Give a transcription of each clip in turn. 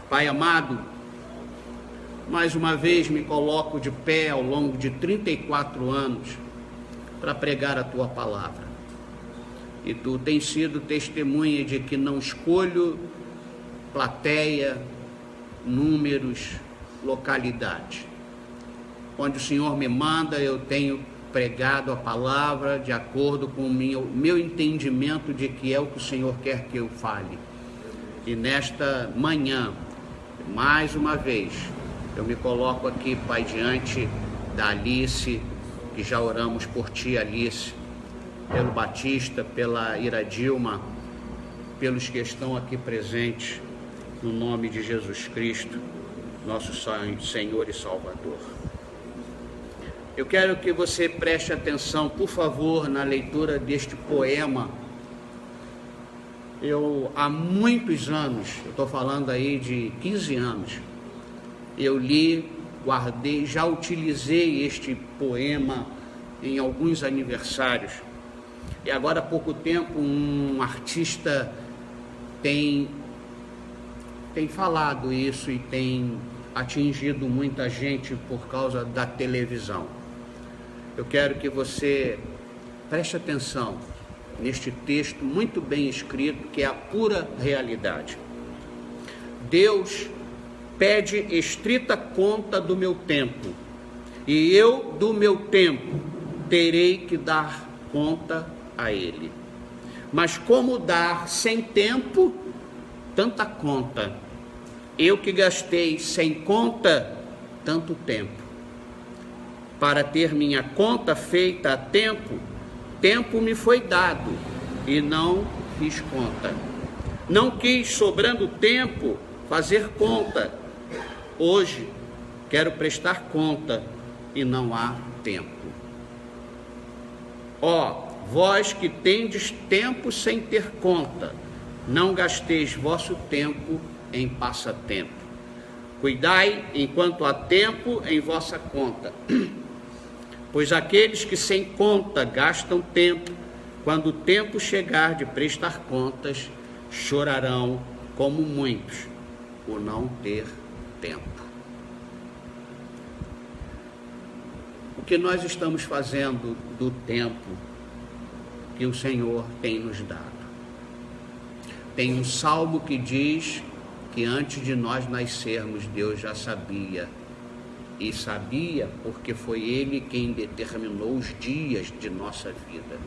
Pai amado, mais uma vez me coloco de pé ao longo de 34 anos para pregar a Tua palavra. E Tu tens sido testemunha de que não escolho plateia, números, localidade. Onde o Senhor me manda, eu tenho pregado a palavra de acordo com o meu entendimento de que é o que o Senhor quer que eu fale. E nesta manhã, mais uma vez, eu me coloco aqui, Pai, diante da Alice, que já oramos por Ti, Alice, pelo Batista, pela Iradilma, pelos que estão aqui presentes, no nome de Jesus Cristo, nosso Senhor e Salvador. Eu quero que você preste atenção, por favor, na leitura deste poema. Eu, há muitos anos, eu estou falando aí de 15 anos, eu li, guardei, já utilizei este poema em alguns aniversários. E agora há pouco tempo um artista tem falado isso e tem atingido muita gente por causa da televisão. Eu quero que você preste atenção neste texto muito bem escrito, que é a pura realidade. Deus pede estrita conta do meu tempo, e eu do meu tempo terei que dar conta a Ele. Mas como dar sem tempo tanta conta? Eu que gastei sem conta tanto tempo. Para ter minha conta feita a tempo, tempo me foi dado e não fiz conta. Não quis, sobrando tempo, fazer conta. Hoje quero prestar conta e não há tempo. Ó, vós que tendes tempo sem ter conta, não gasteis vosso tempo em passatempo. Cuidai enquanto há tempo em vossa conta. Pois aqueles que sem conta gastam tempo, quando o tempo chegar de prestar contas, chorarão como muitos por não ter tempo. O que nós estamos fazendo do tempo que o Senhor tem nos dado? Tem um salmo que diz que antes de nós nascermos, Deus já sabia. E sabia porque foi Ele quem determinou os dias de nossa vida.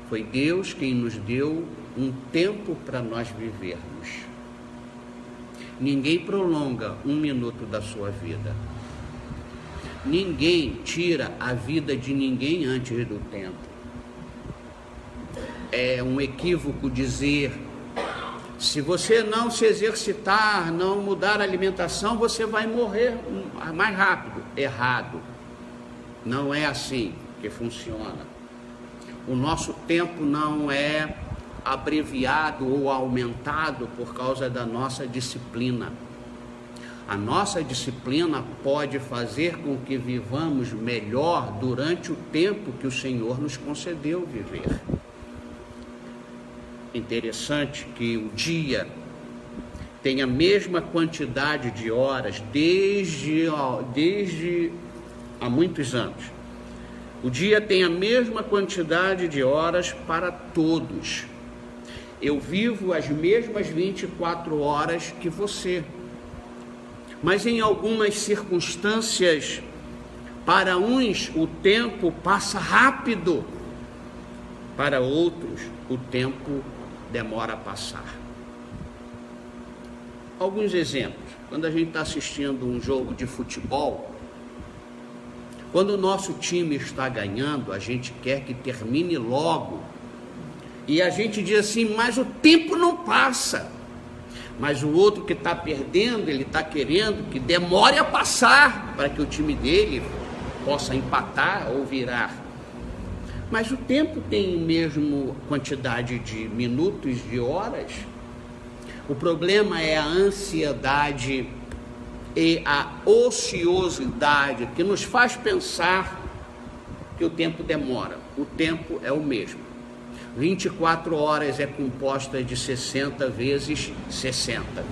Foi Deus quem nos deu um tempo para nós vivermos. Ninguém prolonga um minuto da sua vida. Ninguém tira a vida de ninguém antes do tempo. É um equívoco dizer: se você não se exercitar, não mudar a alimentação, você vai morrer mais rápido. Errado. Não é assim que funciona. O nosso tempo não é abreviado ou aumentado por causa da nossa disciplina. A nossa disciplina pode fazer com que vivamos melhor durante o tempo que o Senhor nos concedeu viver. Interessante que o dia tem a mesma quantidade de horas desde há muitos anos. O dia tem a mesma quantidade de horas para todos. Eu vivo as mesmas 24 horas que você. Mas em algumas circunstâncias, para uns o tempo passa rápido, para outros o tempo demora a passar. Alguns exemplos. Quando a gente está assistindo um jogo de futebol, quando o nosso time está ganhando, a gente quer que termine logo. E a gente diz assim: mas o tempo não passa. Mas o outro que está perdendo, ele está querendo que demore a passar para que o time dele possa empatar ou virar. Mas o tempo tem a mesma quantidade de minutos, de horas. O problema é a ansiedade e a ociosidade que nos faz pensar que o tempo demora. O tempo é o mesmo. 24 horas é composta de 60 vezes 60.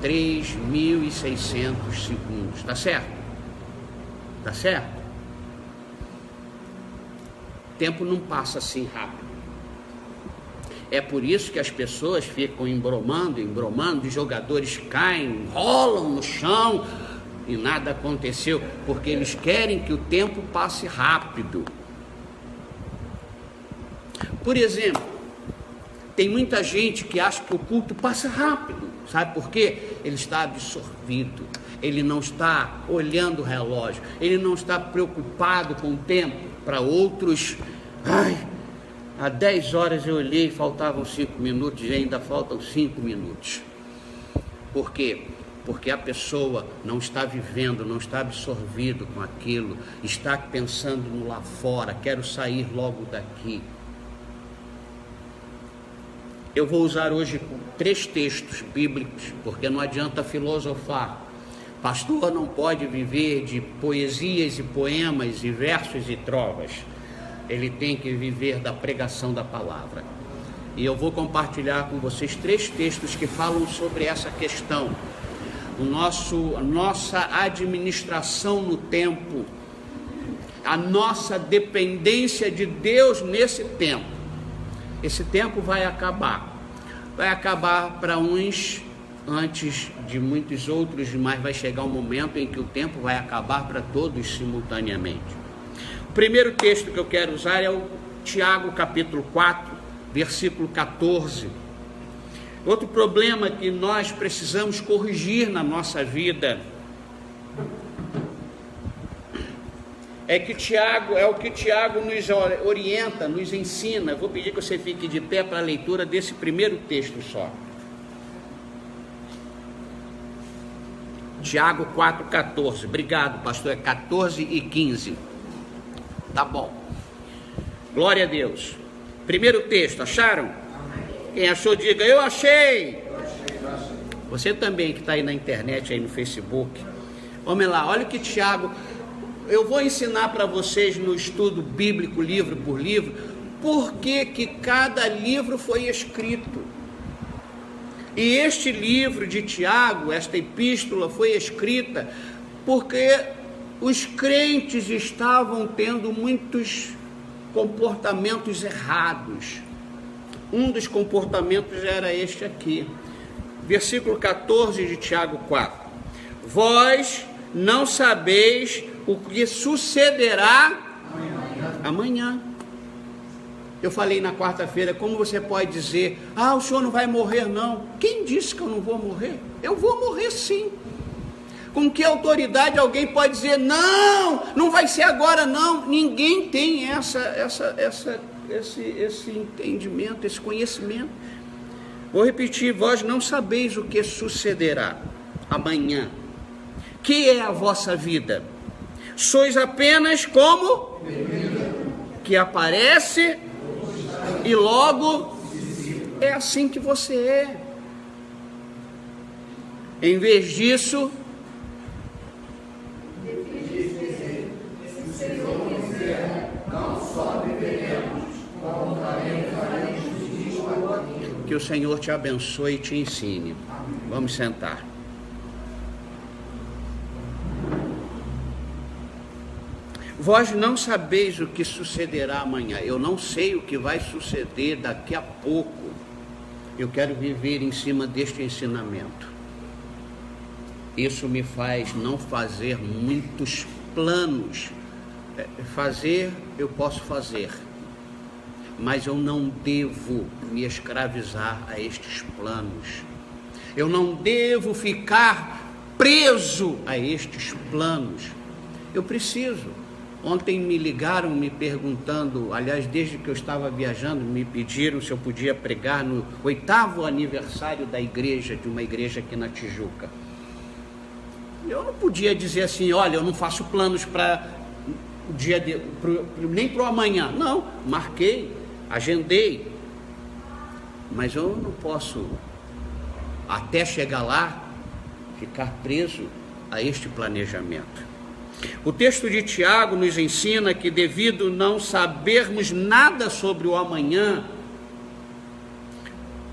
3.600 segundos. Tá certo? Tá certo? O tempo não passa assim rápido. É por isso que as pessoas ficam embromando, os jogadores caem, rolam no chão e nada aconteceu, porque eles querem que o tempo passe rápido. Por exemplo, tem muita gente que acha que o culto passa rápido. Sabe por quê? Ele está absorvido, ele não está olhando o relógio, ele não está preocupado com o tempo. Para outros, há 10 horas eu olhei, faltavam 5 minutos e ainda faltam 5 minutos. Por quê? Porque a pessoa não está vivendo, não está absorvido com aquilo, está pensando no lá fora, quero sair logo daqui. Eu vou usar hoje 3 textos bíblicos, porque não adianta filosofar. Pastor não pode viver de poesias e poemas e versos e trovas. Ele tem que viver da pregação da palavra. E eu vou compartilhar com vocês 3 textos que falam sobre essa questão. A nossa administração no tempo, a nossa dependência de Deus nesse tempo. Esse tempo vai acabar para uns antes de muitos outros, mas vai chegar um momento em que o tempo vai acabar para todos simultaneamente. O primeiro texto que eu quero usar é o Tiago capítulo 4, versículo 14. Outro problema que nós precisamos corrigir na nossa vida é o que Tiago nos orienta, nos ensina. Eu vou pedir que você fique de pé para a leitura desse primeiro texto só. Tiago 4,14. Obrigado, pastor. É 14 e 15. Tá bom. Glória a Deus. Primeiro texto, acharam? Quem achou, diga, eu achei. Você também que está aí na internet, aí no Facebook. Vamos lá, olha o que Tiago... Eu vou ensinar para vocês no estudo bíblico, livro por livro, por que cada livro foi escrito. E este livro de Tiago, esta epístola foi escrita porque os crentes estavam tendo muitos comportamentos errados. Um dos comportamentos era este aqui. Versículo 14 de Tiago 4. Vós não sabeis o que sucederá amanhã. Eu falei na quarta-feira, como você pode dizer, o senhor não vai morrer não? Quem disse que eu não vou morrer? Eu vou morrer sim. Com que autoridade alguém pode dizer, não vai ser agora não? Ninguém tem esse entendimento, esse conhecimento. Vou repetir, vós não sabeis o que sucederá amanhã. Que é a vossa vida? Sois apenas como que aparece e logo é assim que você é. Em vez disso, que o Senhor te abençoe e te ensine. Vamos sentar. Vós não sabeis o que sucederá amanhã. Eu não sei o que vai suceder daqui a pouco. Eu quero viver em cima deste ensinamento. Isso me faz não fazer muitos planos. Fazer, eu posso fazer. Mas eu não devo me escravizar a estes planos. Eu não devo ficar preso a estes planos. Eu preciso. Ontem me ligaram me perguntando, aliás, desde que eu estava viajando, me pediram se eu podia pregar no 8º aniversário da igreja, de uma igreja aqui na Tijuca. Eu não podia dizer assim, olha, eu não faço planos para o dia nem para o amanhã. Não, marquei, agendei, mas eu não posso, até chegar lá, ficar preso a este planejamento. O texto de Tiago nos ensina que, devido não sabermos nada sobre o amanhã,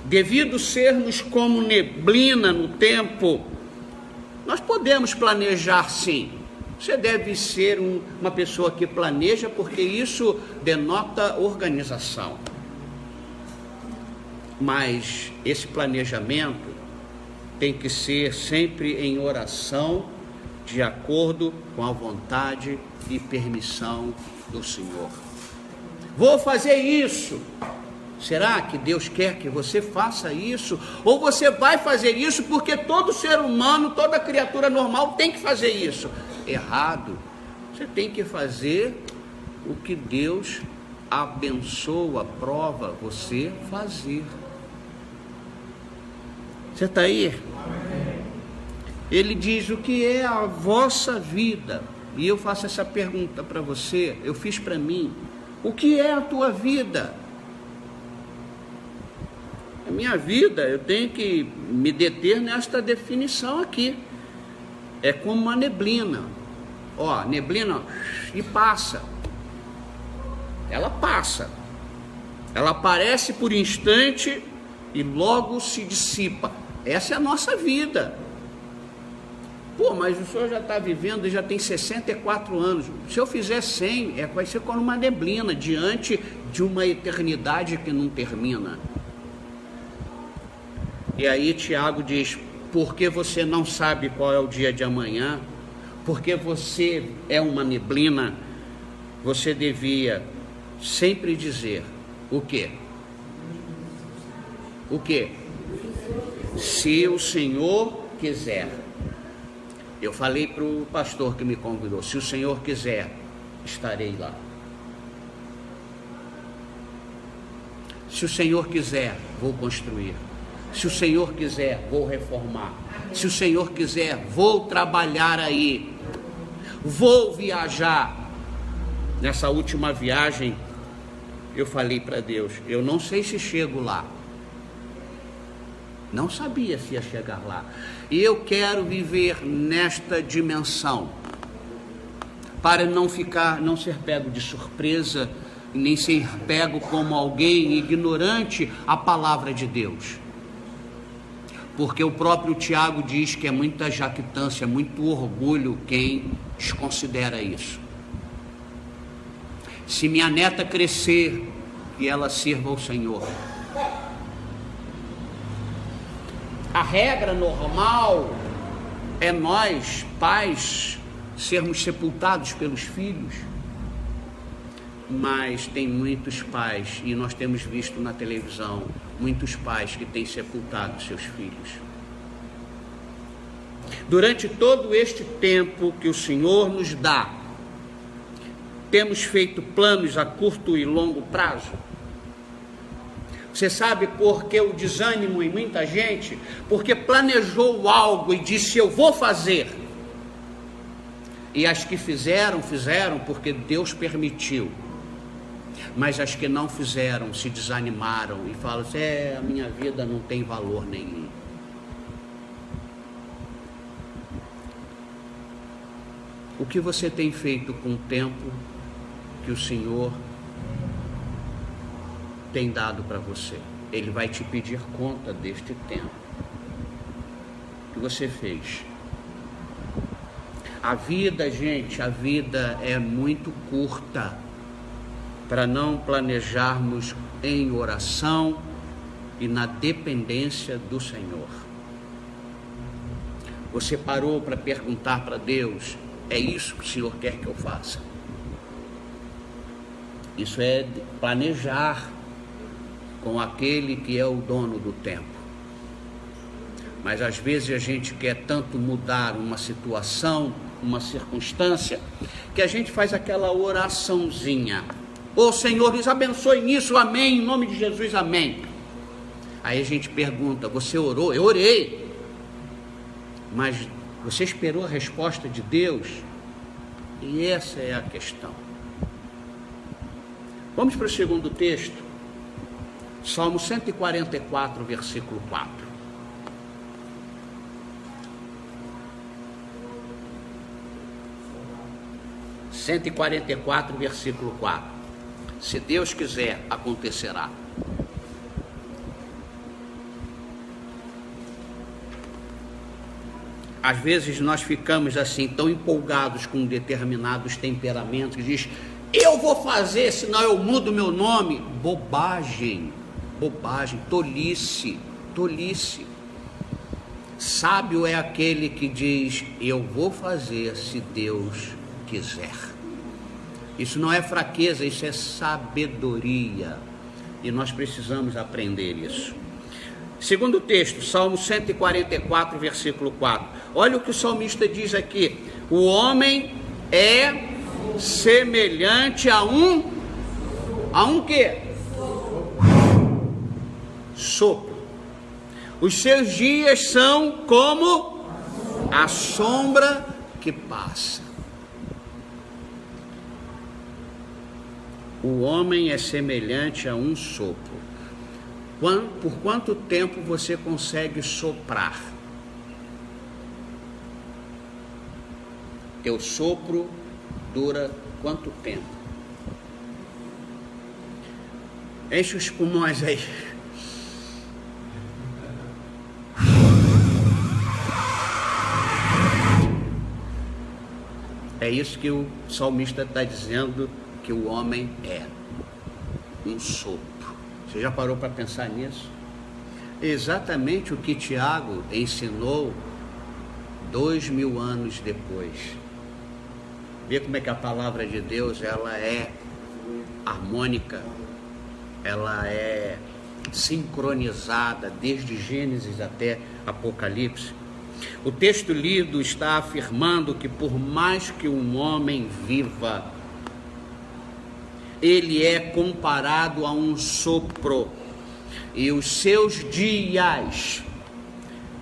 devido sermos como neblina no tempo, nós podemos planejar sim. Você deve ser uma pessoa que planeja, porque isso denota organização. Mas esse planejamento tem que ser sempre em oração, de acordo com a vontade e permissão do Senhor. Vou fazer isso. Será que Deus quer que você faça isso? Ou você vai fazer isso porque todo ser humano, toda criatura normal tem que fazer isso? Errado. Você tem que fazer o que Deus abençoa, aprova você fazer. Você está aí? Ele diz: o que é a vossa vida? E eu faço essa pergunta para você, eu fiz para mim. O que é a tua vida? A minha vida, eu tenho que me deter nesta definição aqui. É como uma neblina. Ó, neblina, e passa. Ela passa. Ela aparece por instante e logo se dissipa. Essa é a nossa vida. Pô, mas o senhor já está vivendo e já tem 64 anos. Se eu fizer 100, vai ser como uma neblina diante de uma eternidade que não termina. E aí Tiago diz: porque você não sabe qual é o dia de amanhã, porque você é uma neblina, você devia sempre dizer o quê? O quê? Se o Senhor quiser. Eu falei para o pastor que me convidou: se o Senhor quiser, estarei lá. Se o Senhor quiser, vou construir. Se o Senhor quiser, vou reformar. Se o Senhor quiser, vou trabalhar aí. Vou viajar. Nessa última viagem, eu falei para Deus: eu não sei se chego lá. Não sabia se ia chegar lá. E eu quero viver nesta dimensão, para não ser pego de surpresa, nem ser pego como alguém ignorante a palavra de Deus. Porque o próprio Tiago diz que é muita jactância, muito orgulho quem desconsidera isso. Se minha neta crescer, que ela sirva ao Senhor. A regra normal é nós, pais, sermos sepultados pelos filhos. Mas tem muitos pais, e nós temos visto na televisão, muitos pais que têm sepultado seus filhos. Durante todo este tempo que o Senhor nos dá, temos feito planos a curto e longo prazo. Você sabe por que o desânimo em muita gente? Porque planejou algo e disse: eu vou fazer. E as que fizeram porque Deus permitiu. Mas as que não fizeram se desanimaram e falam assim: a minha vida não tem valor nenhum. O que você tem feito com o tempo que o Senhor tem dado para você? Ele vai te pedir conta deste tempo que você fez. A vida, gente, a vida é muito curta para não planejarmos em oração e na dependência do Senhor. Você parou para perguntar para Deus: é isso que o Senhor quer que eu faça? Isso é planejar com aquele que é o dono do tempo. Mas às vezes a gente quer tanto mudar uma situação, uma circunstância, que a gente faz aquela oraçãozinha: ô Senhor, nos abençoe nisso, amém, em nome de Jesus, amém. Aí a gente pergunta: você orou? Eu orei. Mas você esperou a resposta de Deus? E essa é a questão. Vamos para o segundo texto. Salmo 144, versículo 4. (144, versículo 4). Se Deus quiser, acontecerá. às vezes nós ficamos assim, tão empolgados com determinados temperamentos, que diz, eu vou fazer, senão eu mudo meu nome. Bobagem, tolice. Sábio é aquele que diz, eu vou fazer se Deus quiser. Isso não é fraqueza, isso é sabedoria. E nós precisamos aprender isso. Segundo texto, Salmo 144, versículo 4. Olha o que o salmista diz aqui. O homem é semelhante a um quê? Sopro. Os seus dias são como a sombra que passa. O homem é semelhante a um sopro. Por quanto tempo você consegue soprar? Teu sopro dura quanto tempo? Enche os pulmões aí. É isso que o salmista está dizendo que o homem é. Um sopro. Você já parou para pensar nisso? Exatamente o que Tiago ensinou 2000 anos depois. Vê como é que a palavra de Deus, ela é harmônica, ela é sincronizada desde Gênesis até Apocalipse. O texto lido está afirmando que por mais que um homem viva, ele é comparado a um sopro, e os seus dias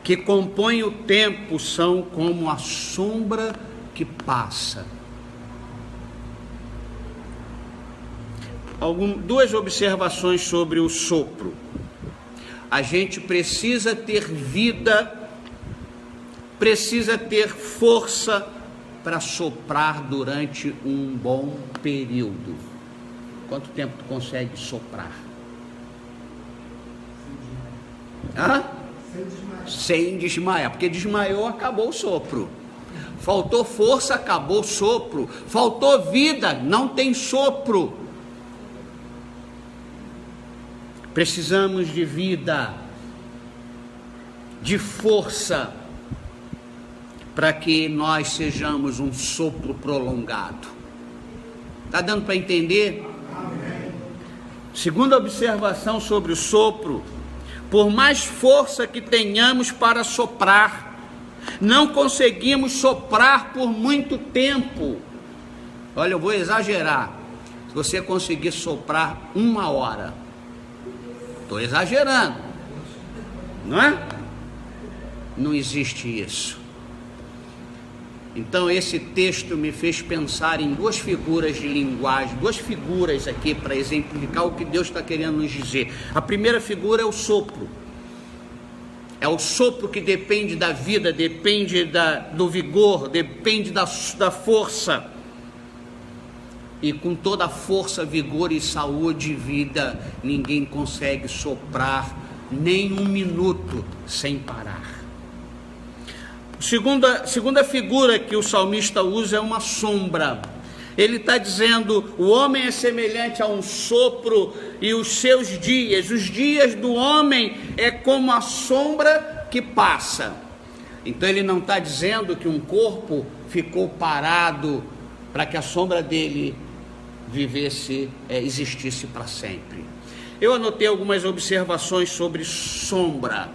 que compõem o tempo são como a sombra que passa. Duas observações sobre o sopro. A gente precisa ter vida, precisa ter força para soprar durante um bom período. Quanto tempo tu consegue soprar? Sem desmaiar, porque desmaiou, acabou o sopro. Faltou força, acabou o sopro. Faltou vida, não tem sopro. Precisamos de vida, de força, para que nós sejamos um sopro prolongado. Está dando para entender? Segunda observação sobre o sopro: por mais força que tenhamos para soprar, não conseguimos soprar por muito tempo. Olha, eu vou exagerar. Se você conseguir soprar 1 hora, estou exagerando, não é? Não existe isso. Então esse texto me fez pensar em duas figuras de linguagem, duas figuras aqui para exemplificar o que Deus está querendo nos dizer. A primeira figura é o sopro. É o sopro que depende da vida, depende do vigor, depende da força. E com toda a força, vigor e saúde e vida, ninguém consegue soprar nem 1 minuto sem parar. Segunda figura que o salmista usa é uma sombra. Ele está dizendo, o homem é semelhante a um sopro e os seus dias, os dias do homem é como a sombra que passa. Então ele não está dizendo que um corpo ficou parado para que a sombra dele existisse para sempre. Eu anotei algumas observações sobre sombra.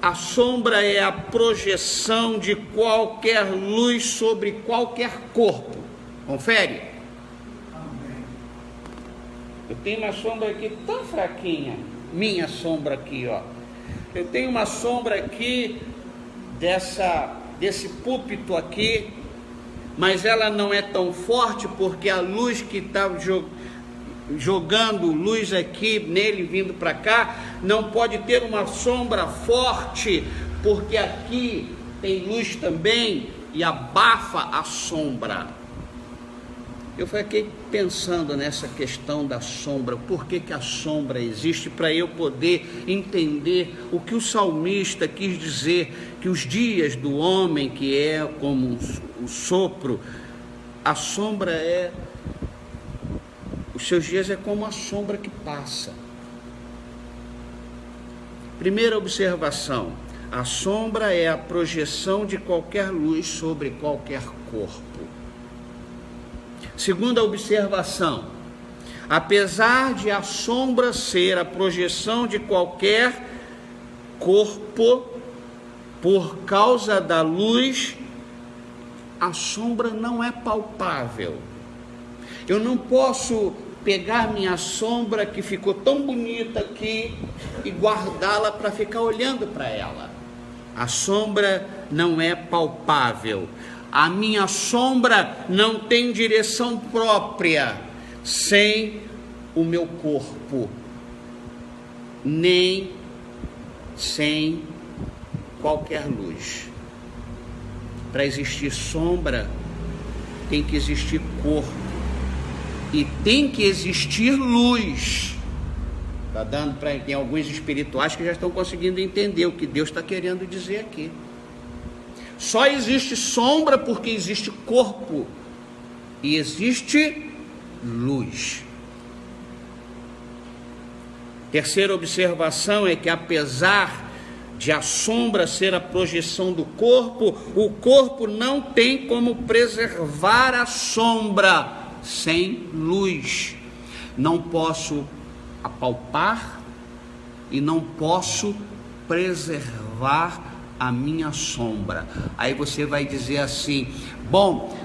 A sombra é a projeção de qualquer luz sobre qualquer corpo. Confere. Eu tenho uma sombra aqui tão fraquinha. Minha sombra aqui, ó. Eu tenho uma sombra aqui desse púlpito aqui, mas ela não é tão forte porque a luz que está jogando luz aqui nele, vindo para cá, não pode ter uma sombra forte, porque aqui tem luz também e abafa a sombra. Eu fiquei pensando nessa questão da sombra, por que a sombra existe, para eu poder entender o que o salmista quis dizer, que os dias do homem, que é como o sopro, a sombra os seus dias é como a sombra que passa. Primeira observação, a sombra é a projeção de qualquer luz sobre qualquer corpo. Segunda observação, apesar de a sombra ser a projeção de qualquer corpo, por causa da luz, a sombra não é palpável. Eu não posso pegar minha sombra que ficou tão bonita aqui e guardá-la para ficar olhando para ela. A sombra não é palpável. A minha sombra não tem direção própria sem o meu corpo, nem sem qualquer luz. Para existir sombra, tem que existir corpo e tem que existir luz. Está dando para tem alguns espirituais que já estão conseguindo entender o que Deus está querendo dizer aqui. Só existe sombra porque existe corpo e existe luz. Terceira observação é que apesar de a sombra ser a projeção do corpo, o corpo não tem como preservar a sombra sem luz. Não posso apalpar e não posso preservar a minha sombra. Aí você vai dizer assim: bom,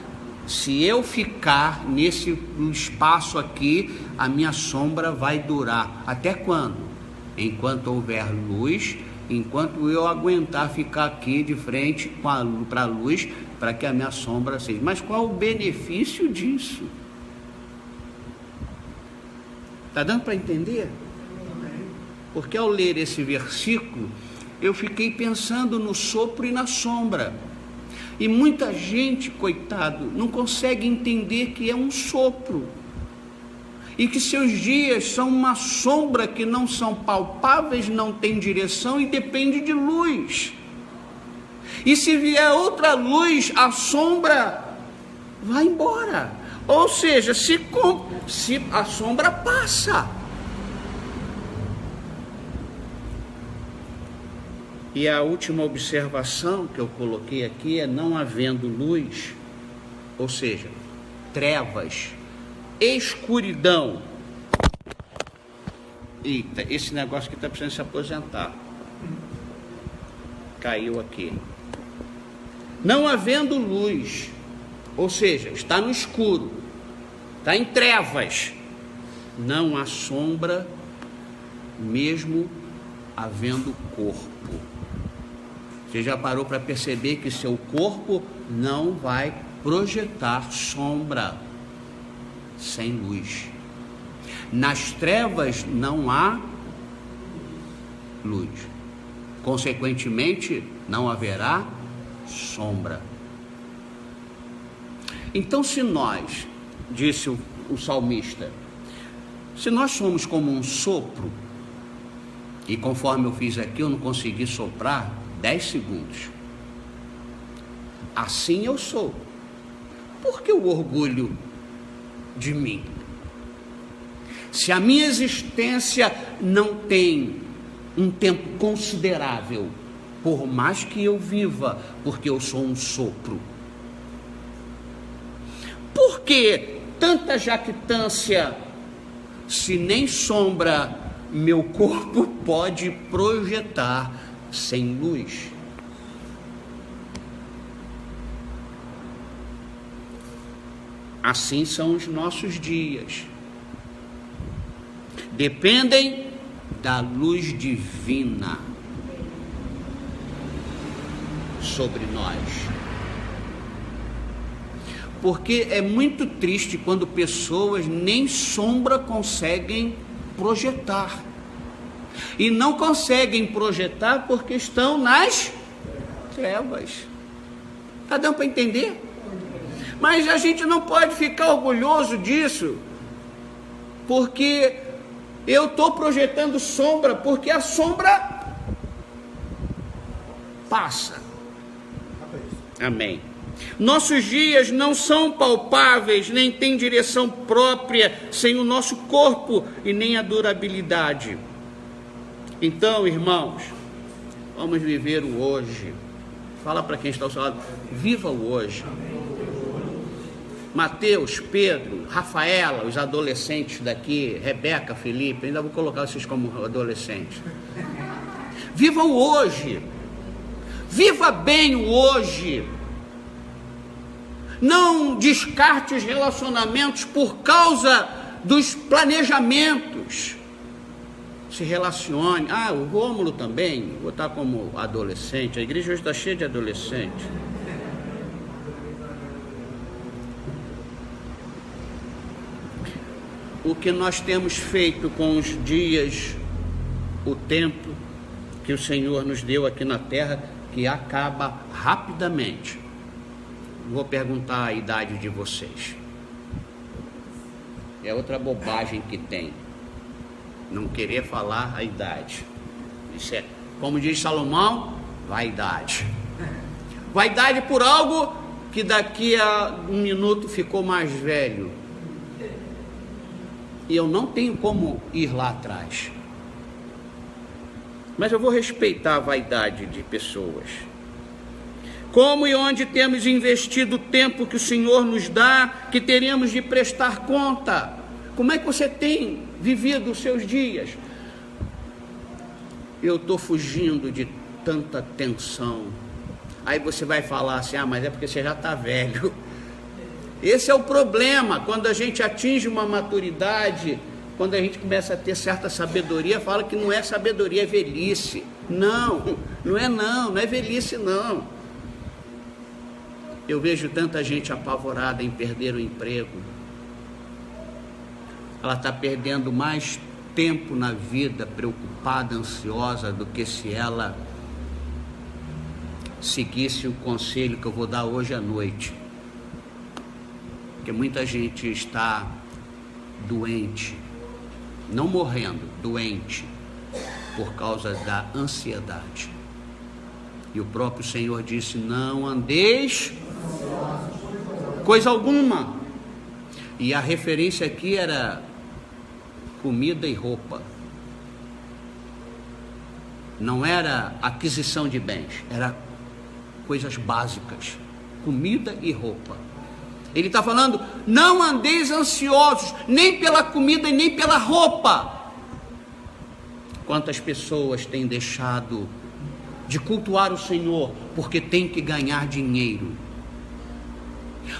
se eu ficar nesse espaço aqui, a minha sombra vai durar. Até quando? Enquanto houver luz, enquanto eu aguentar ficar aqui de frente para a luz, para que a minha sombra seja. Mas qual o benefício disso? Está dando para entender? Porque ao ler esse versículo, eu fiquei pensando no sopro e na sombra. E muita gente, coitado, não consegue entender que é um sopro. E que seus dias são uma sombra que não são palpáveis, não tem direção e depende de luz. E se vier outra luz, a sombra vai embora. Ou seja, se a sombra passa. E a última observação que eu coloquei aqui é: não havendo luz, ou seja, trevas, escuridão. Eita, esse negócio aqui está precisando se aposentar. Caiu aqui. Não havendo luz, ou seja, está no escuro, está em trevas, não há sombra, mesmo havendo corpo. Você já parou para perceber que seu corpo não vai projetar sombra sem luz? Nas trevas não há luz. Consequentemente, não haverá sombra. Então, se nós, disse o salmista, se nós somos como um sopro, e conforme eu fiz aqui, eu não consegui soprar 10 segundos. Assim eu sou. Por que o orgulho de mim? Se a minha existência não tem um tempo considerável, por mais que eu viva, porque eu sou um sopro. Por que tanta jactância, se nem sombra meu corpo pode projetar sem luz? Assim são os nossos dias. Dependem da luz divina sobre nós. Porque é muito triste quando pessoas nem sombra conseguem projetar. E não conseguem projetar porque estão nas trevas. Está dando para entender? Mas a gente não pode ficar orgulhoso disso, porque eu estou projetando sombra, porque a sombra passa. Amém. Nossos dias não são palpáveis, nem têm direção própria, sem o nosso corpo e nem a durabilidade. Então, irmãos, vamos viver o hoje. Fala para quem está ao seu lado, viva o hoje. Mateus, Pedro, Rafaela, os adolescentes daqui, Rebeca, Felipe, ainda vou colocar vocês como adolescentes. Viva o hoje. Viva bem o hoje. Não descarte os relacionamentos por causa dos planejamentos. Se relacione. O Rômulo também, vou botar como adolescente. A igreja hoje está cheia de adolescentes. O que nós temos feito com os dias, o tempo que o Senhor nos deu aqui na terra, que acaba rapidamente. Vou perguntar a idade de vocês. É outra bobagem que tem, não querer falar a idade. Isso é, como diz Salomão, vaidade. Vaidade por algo que daqui a um minuto ficou mais velho. E eu não tenho como ir lá atrás. Mas eu vou respeitar a vaidade de pessoas. Como e onde temos investido o tempo que o Senhor nos dá, que teremos de prestar conta? Como é que você tem vivido os seus dias? Eu estou fugindo de tanta tensão. Aí você vai falar assim, mas é porque você já está velho. Esse é o problema, quando a gente atinge uma maturidade, quando a gente começa a ter certa sabedoria, fala que não é sabedoria, é velhice. Não é velhice não. Eu vejo tanta gente apavorada em perder o emprego. Ela está perdendo mais tempo na vida, preocupada, ansiosa, do que se ela seguisse o conselho que eu vou dar hoje à noite. Porque muita gente está doente, não morrendo, doente, por causa da ansiedade. E o próprio Senhor disse, não andeis coisa alguma. E a referência aqui era comida e roupa. Não era aquisição de bens, era coisas básicas, comida e roupa. Ele está falando, não andeis ansiosos, nem pela comida e nem pela roupa. Quantas pessoas têm deixado de cultuar o Senhor, porque tem que ganhar dinheiro,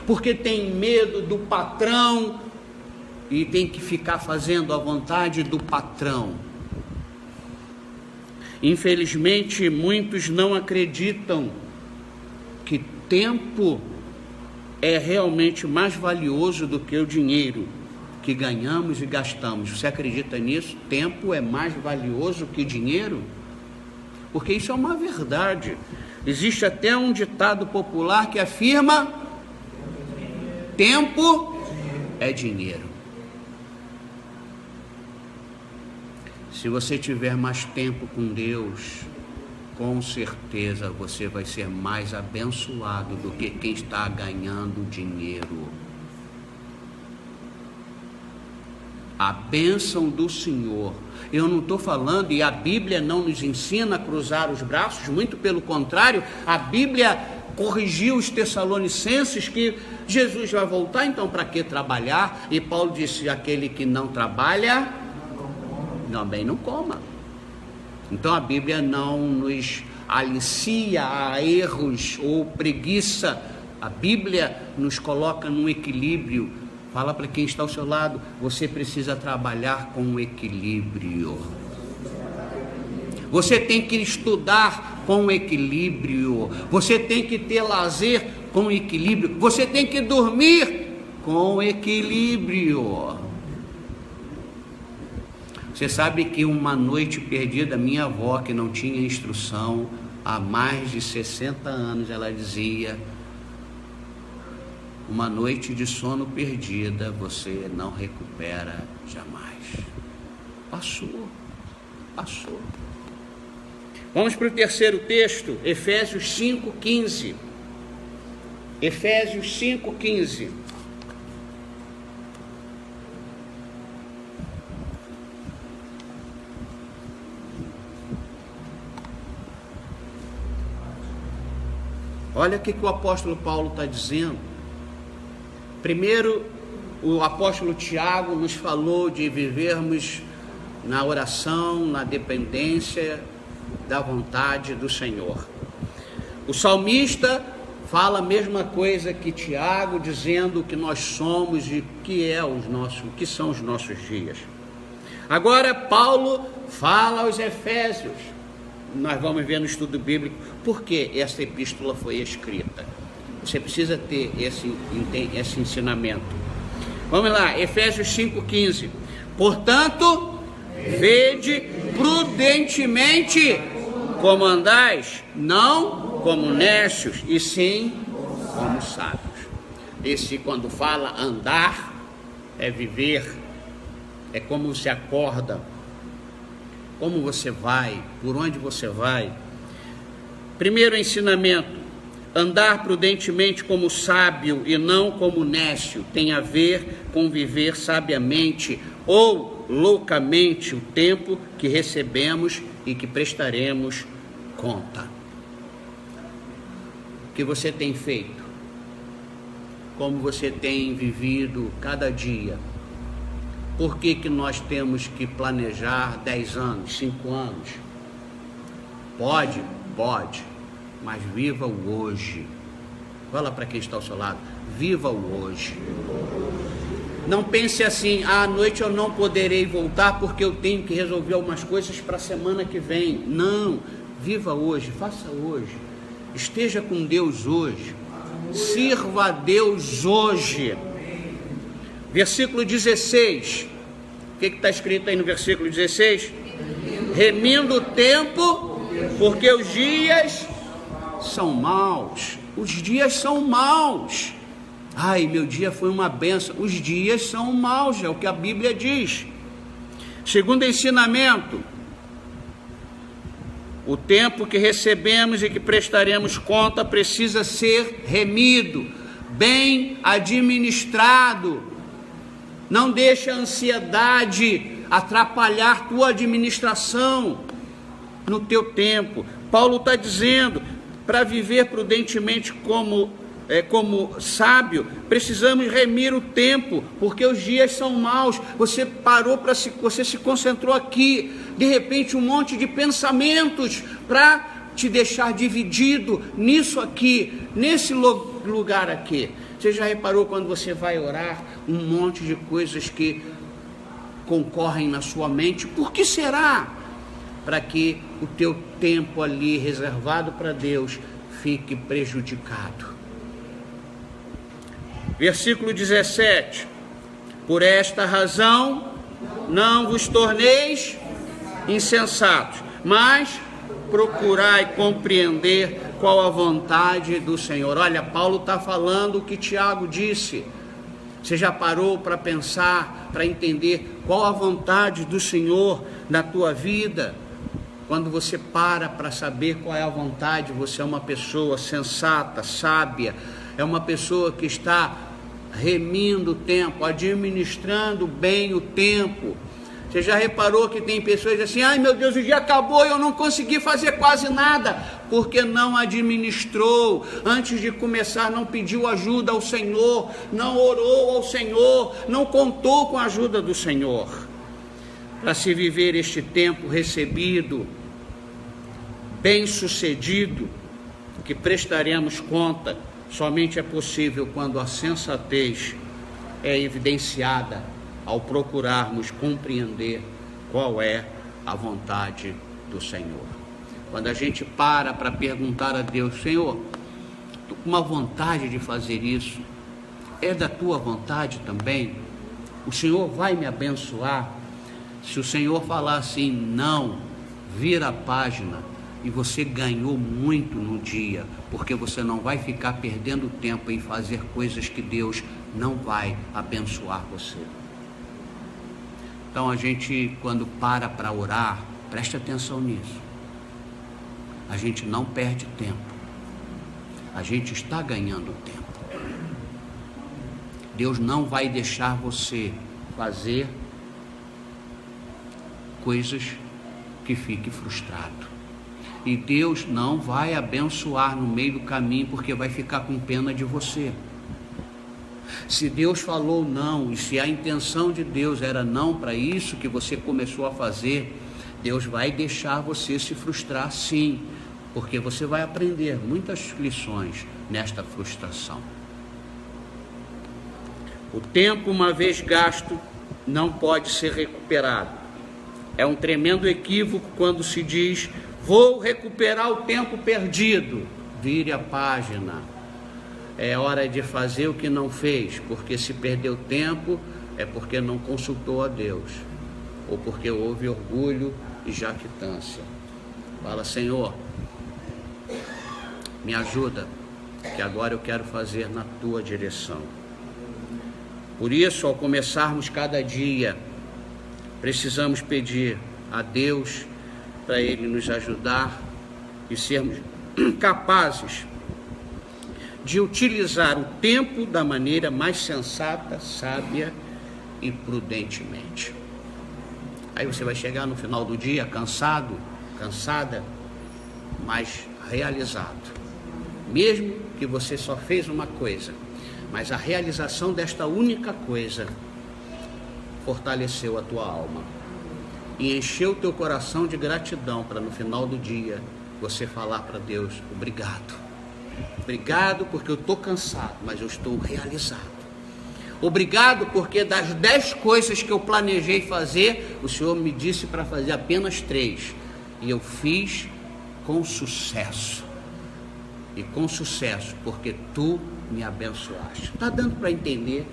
porque tem medo do patrão, e tem que ficar fazendo a vontade do patrão. Infelizmente, muitos não acreditam que tempo é realmente mais valioso do que o dinheiro que ganhamos e gastamos. Você acredita nisso? Tempo é mais valioso que dinheiro? Porque isso é uma verdade. Existe até um ditado popular que afirma: tempo é dinheiro. Se você tiver mais tempo com Deus, com certeza você vai ser mais abençoado do que quem está ganhando dinheiro. A bênção do Senhor. Eu não estou falando, e a Bíblia não nos ensina a cruzar os braços, muito pelo contrário, a Bíblia corrigiu os Tessalonicenses que Jesus vai voltar, então para que trabalhar? E Paulo disse, aquele que não trabalha, também não coma. Então a Bíblia não nos alicia a erros ou preguiça. A Bíblia nos coloca num equilíbrio. Fala para quem está ao seu lado, você precisa trabalhar com equilíbrio. Você tem que estudar com equilíbrio. Você tem que ter lazer com equilíbrio. Você tem que dormir com equilíbrio. Você sabe que uma noite perdida, minha avó, que não tinha instrução, há mais de 60 anos, ela dizia: uma noite de sono perdida você não recupera jamais. Passou. Vamos para o terceiro texto, Efésios 5,15. Efésios 5,15. Olha o que o apóstolo Paulo está dizendo. Primeiro, o apóstolo Tiago nos falou de vivermos na oração, na dependência da vontade do Senhor. O salmista fala a mesma coisa que Tiago, dizendo que nós somos e o que são os nossos dias. Agora Paulo fala aos Efésios. Nós vamos ver no estudo bíblico por que essa epístola foi escrita. Você precisa ter esse ensinamento. Vamos lá, Efésios 5,15. Portanto, vede prudentemente como andais, não como nécios, e sim como sábios. Quando fala andar, é viver, é como se acorda, como você vai, por onde você vai. Primeiro ensinamento: andar prudentemente como sábio e não como nécio tem a ver com viver sabiamente ou loucamente o tempo que recebemos e que prestaremos conta. O que você tem feito? Como você tem vivido cada dia? Por que nós temos que planejar 10 anos, 5 anos? Pode, mas viva o hoje. Fala para quem está ao seu lado, viva o hoje. Não pense assim, à noite eu não poderei voltar porque eu tenho que resolver algumas coisas para a semana que vem. Não, viva hoje, faça hoje. Esteja com Deus hoje. Sirva a Deus hoje. Versículo 16. O que está escrito aí no versículo 16? Remindo o tempo, porque os dias são maus. Os dias são maus. Ai, meu dia foi uma bênção. Os dias são maus, é o que a Bíblia diz. Segundo ensinamento: o tempo que recebemos e que prestaremos conta precisa ser remido, bem administrado. Não deixe a ansiedade atrapalhar tua administração no teu tempo. Paulo está dizendo, para viver prudentemente como sábio, precisamos remir o tempo, porque os dias são maus. Você você se concentrou aqui, de repente um monte de pensamentos para te deixar dividido nisso aqui, nesse lugar aqui. Você já reparou quando você vai orar, um monte de coisas que concorrem na sua mente? Por que será? Para que o teu tempo ali reservado para Deus fique prejudicado. Versículo 17: por esta razão não vos torneis insensatos, mas procurai compreender qual a vontade do Senhor. Olha, Paulo está falando o que Tiago disse. Você já parou para pensar, para entender qual a vontade do Senhor na tua vida? Quando você para saber qual é a vontade, você é uma pessoa sensata, sábia, é uma pessoa que está remindo o tempo, administrando bem o tempo. Você já reparou que tem pessoas assim, ai meu Deus, o dia acabou e eu não consegui fazer quase nada, porque não administrou, antes de começar não pediu ajuda ao Senhor, não orou ao Senhor, não contou com a ajuda do Senhor. Para se viver este tempo recebido, bem sucedido, que prestaremos conta, somente é possível quando a sensatez é evidenciada ao procurarmos compreender qual é a vontade do Senhor. Quando a gente para perguntar a Deus, Senhor, estou com uma vontade de fazer isso, é da tua vontade também? O Senhor vai me abençoar? Se o Senhor falar assim, não, vira a página, E você ganhou muito no dia, porque você não vai ficar perdendo tempo em fazer coisas que Deus não vai abençoar você. Então a gente, quando para orar, preste atenção nisso. A gente não perde tempo. A gente está ganhando tempo. Deus não vai deixar você fazer coisas que fique frustrado. E Deus não vai abençoar no meio do caminho, porque vai ficar com pena de você. Se Deus falou não, e se a intenção de Deus era não para isso que você começou a fazer, Deus vai deixar você se frustrar sim, porque você vai aprender muitas lições nesta frustração. O tempo, uma vez gasto, não pode ser recuperado. É um tremendo equívoco quando se diz: vou recuperar o tempo perdido. Vire a página. É hora de fazer o que não fez, porque se perdeu tempo é porque não consultou a Deus, ou porque houve orgulho e jactância. Fala: Senhor, me ajuda, que agora eu quero fazer na tua direção. Por isso, ao começarmos cada dia, precisamos pedir a Deus para Ele nos ajudar e sermos capazes de utilizar o tempo da maneira mais sensata, sábia e prudentemente. Aí você vai chegar no final do dia cansado, cansada, mas realizado. Mesmo que você só fez uma coisa, mas a realização desta única coisa fortaleceu a tua alma e encheu o teu coração de gratidão, para no final do dia você falar para Deus: obrigado. Obrigado porque eu estou cansado, mas eu estou realizado. Obrigado porque das 10 coisas que eu planejei fazer, o Senhor me disse para fazer apenas 3. E eu fiz com sucesso. E com sucesso, porque Tu me abençoaste. Está dando para entender?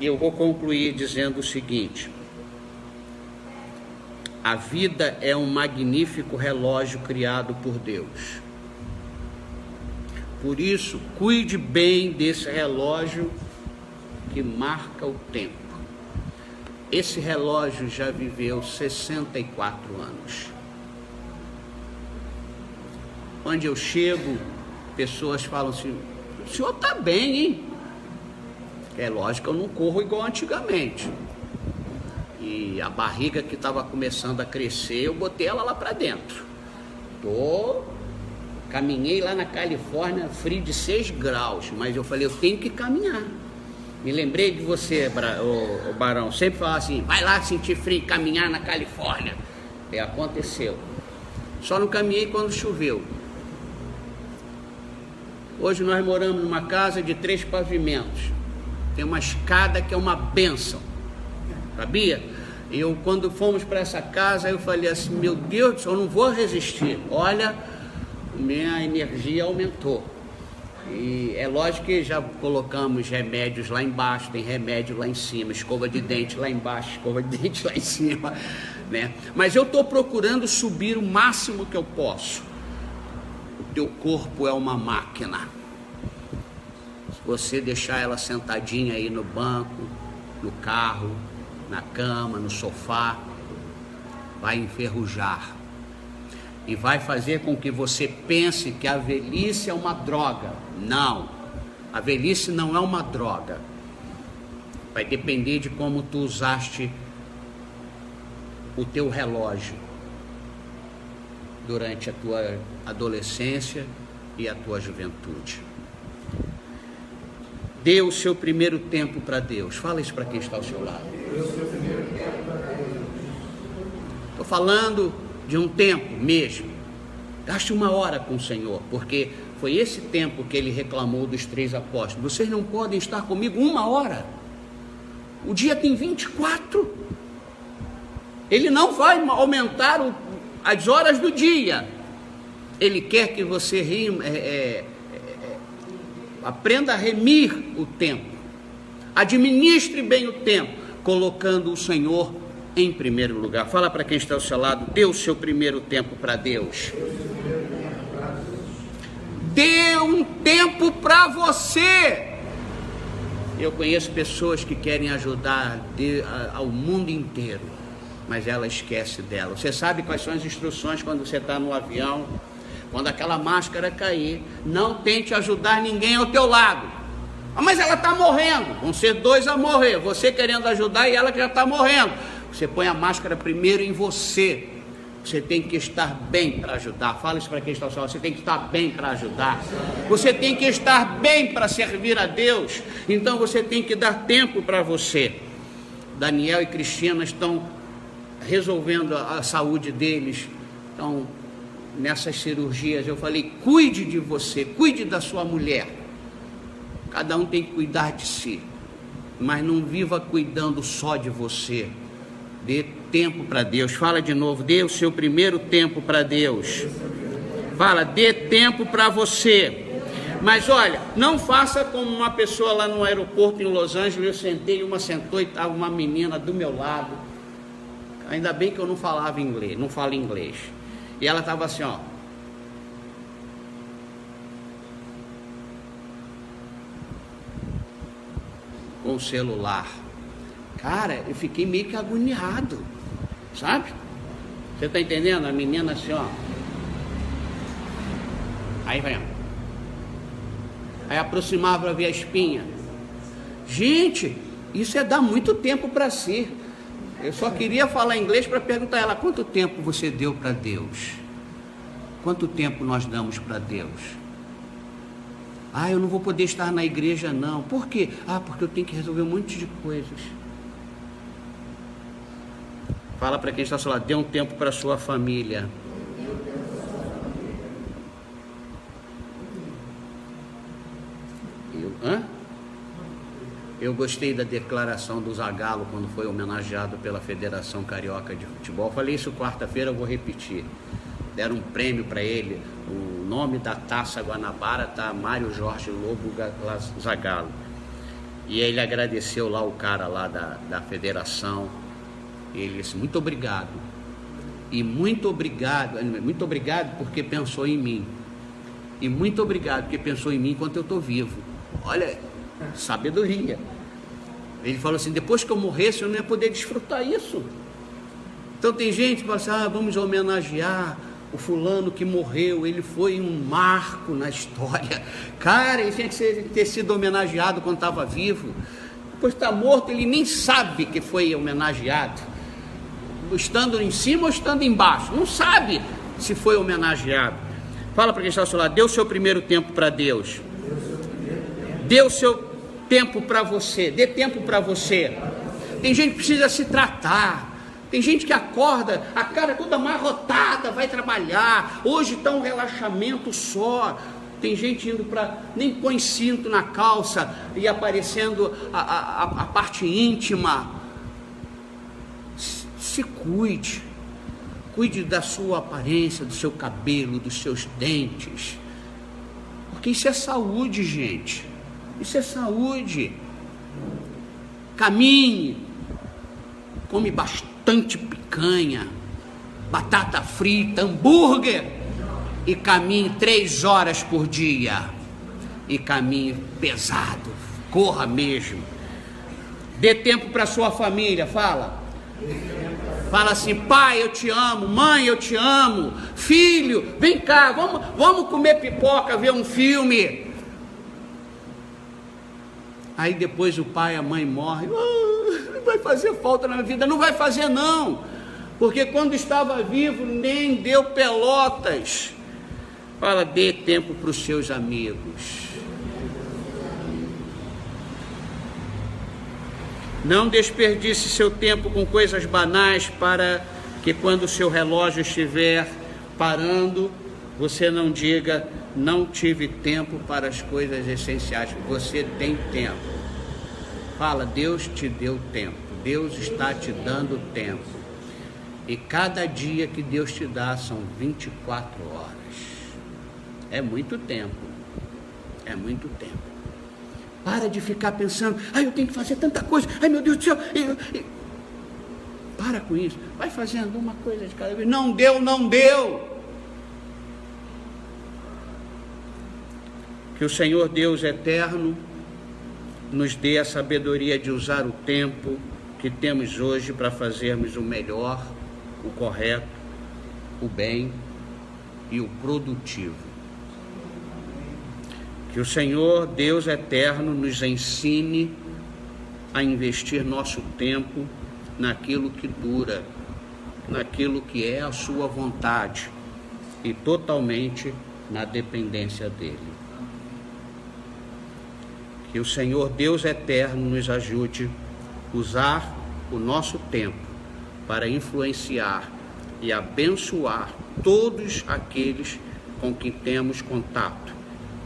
E eu vou concluir dizendo o seguinte: a vida é um magnífico relógio criado por Deus. Por isso, cuide bem desse relógio que marca o tempo. Esse relógio já viveu 64 anos. Onde eu chego, pessoas falam assim: o senhor está bem, hein? É lógico que eu não corro igual antigamente. E a barriga que estava começando a crescer, eu botei ela lá para dentro. Caminhei lá na Califórnia, frio de 6 graus, mas eu falei: eu tenho que caminhar. Me lembrei de você, o Barão, sempre falava assim: vai lá sentir frio, caminhar na Califórnia. E aconteceu. Só não caminhei quando choveu. Hoje nós moramos numa casa de 3 pavimentos. Tem uma escada que é uma bênção, sabia? Quando fomos para essa casa, eu falei assim: meu Deus do céu, eu não vou resistir. Olha, minha energia aumentou. E é lógico que já colocamos remédios lá embaixo, tem remédio lá em cima, escova de dente lá embaixo, escova de dente lá em cima, né? Mas eu estou procurando subir o máximo que eu posso. O teu corpo é uma máquina. Se você deixar ela sentadinha aí no banco, no carro, na cama, no sofá, vai enferrujar. E vai fazer com que você pense que a velhice é uma droga. Não, a velhice não é uma droga. Vai depender de como tu usaste o teu relógio durante a tua adolescência e a tua juventude. Dê o seu primeiro tempo para Deus. Fala isso para quem está ao seu lado. Estou falando de um tempo mesmo. Gaste 1 hora com o Senhor, porque foi esse tempo que Ele reclamou dos 3 apóstolos. Vocês não podem estar comigo 1 hora. O dia tem 24. Ele não vai aumentar as horas do dia. Ele quer que você aprenda a remir o tempo. Administre bem o tempo, colocando o Senhor em primeiro lugar. Fala para quem está ao seu lado, dê o seu primeiro tempo para Deus. Dê um tempo para você. Eu conheço pessoas que querem ajudar ao mundo inteiro, mas ela esquece dela. Você sabe quais são as instruções quando você está no avião? Quando aquela máscara cair, não tente ajudar ninguém ao teu lado. Mas ela está morrendo, vão ser dois a morrer, você querendo ajudar e ela que já está morrendo. Você põe a máscara primeiro em você. Você tem que estar bem para ajudar. Fala isso para quem está ao seu lado. Você tem que estar bem para ajudar. Você tem que estar bem para servir a Deus. Então você tem que dar tempo para você. Daniel e Cristina estão resolvendo a saúde deles. Então, nessas cirurgias, eu falei, cuide de você, cuide da sua mulher. Cada um tem que cuidar de si. Mas não viva cuidando só de você. Dê tempo para Deus. Fala de novo, dê o seu primeiro tempo para Deus. Fala, dê tempo para você. Mas olha, não faça como uma pessoa lá no aeroporto em Los Angeles. Eu sentei, uma sentou e estava uma menina do meu lado. Ainda bem que eu não falava inglês, não falo inglês. E ela estava assim, ó. Com o celular. Cara, eu fiquei meio que agoniado, sabe? Você está entendendo? A menina assim, ó. Aí vai, ó. Aí aproximava para ver a espinha. Gente, isso é dar muito tempo para si. Eu só queria falar inglês para perguntar a ela, quanto tempo você deu para Deus? Quanto tempo nós damos para Deus? Ah, eu não vou poder estar na igreja não. Por quê? Ah, porque eu tenho que resolver um monte de coisas. Fala para quem está ao seu lado, dê um tempo para a sua família. Eu gostei da declaração do Zagallo quando foi homenageado pela Federação Carioca de Futebol. Falei isso quarta-feira, eu vou repetir. Deram um prêmio para ele. O nome da Taça Guanabara está Mário Jorge Lobo Zagallo. E ele agradeceu lá o cara lá da federação. Ele disse, muito obrigado. E muito obrigado porque pensou em mim. E muito obrigado porque pensou em mim enquanto eu estou vivo. Olha, sabedoria. Ele falou assim, depois que eu morresse eu não ia poder desfrutar isso. Então tem gente que fala assim, vamos homenagear o fulano que morreu, ele foi um marco na história. Cara, ele tinha que ter sido homenageado quando estava vivo. Depois que está morto, ele nem sabe que foi homenageado. Estando em cima ou estando embaixo. Não sabe se foi homenageado. Fala para quem está ao seu lado, dê o seu primeiro tempo para Deus. Dê o seu tempo para você. Dê tempo para você. Tem gente que precisa se tratar. Tem gente que acorda, a cara toda amarrotada, vai trabalhar. Hoje está um relaxamento só. Tem gente indo para, nem põe cinto na calça e aparecendo a parte íntima. Se cuide. Cuide da sua aparência, do seu cabelo, dos seus dentes. Porque isso é saúde, gente. Isso é saúde. Caminhe. Come bastante picanha, batata frita, hambúrguer. E caminhe 3 horas por dia. E caminhe pesado. Corra mesmo. Dê tempo para sua família, fala. Fala assim, pai, eu te amo, mãe, eu te amo, filho, vem cá, vamos comer pipoca, ver um filme. Aí depois o pai, a mãe morre, não vai fazer falta na minha vida, não vai fazer não, porque quando estava vivo nem deu pelotas. Fala, dê tempo para os seus amigos. Não desperdice seu tempo com coisas banais para que quando o seu relógio estiver parando, você não diga, não tive tempo para as coisas essenciais. Você tem tempo. Fala, Deus te deu tempo. Deus está te dando tempo. E cada dia que Deus te dá são 24 horas. É muito tempo. É muito tempo. Para de ficar pensando, eu tenho que fazer tanta coisa, meu Deus do céu. Para com isso. Vai fazendo uma coisa de cada vez. Não deu, não deu. Que o Senhor Deus eterno nos dê a sabedoria de usar o tempo que temos hoje para fazermos o melhor, o correto, o bem e o produtivo. Que o Senhor Deus eterno nos ensine a investir nosso tempo naquilo que dura, naquilo que é a sua vontade e totalmente na dependência dele. Que o Senhor Deus eterno nos ajude a usar o nosso tempo para influenciar e abençoar todos aqueles com quem temos contato,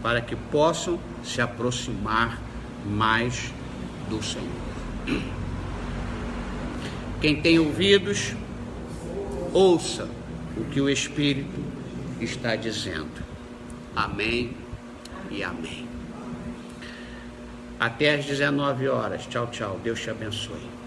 para que possam se aproximar mais do Senhor. Quem tem ouvidos, ouça o que o Espírito está dizendo. Amém e amém. Até às 19 horas. Tchau, tchau. Deus te abençoe.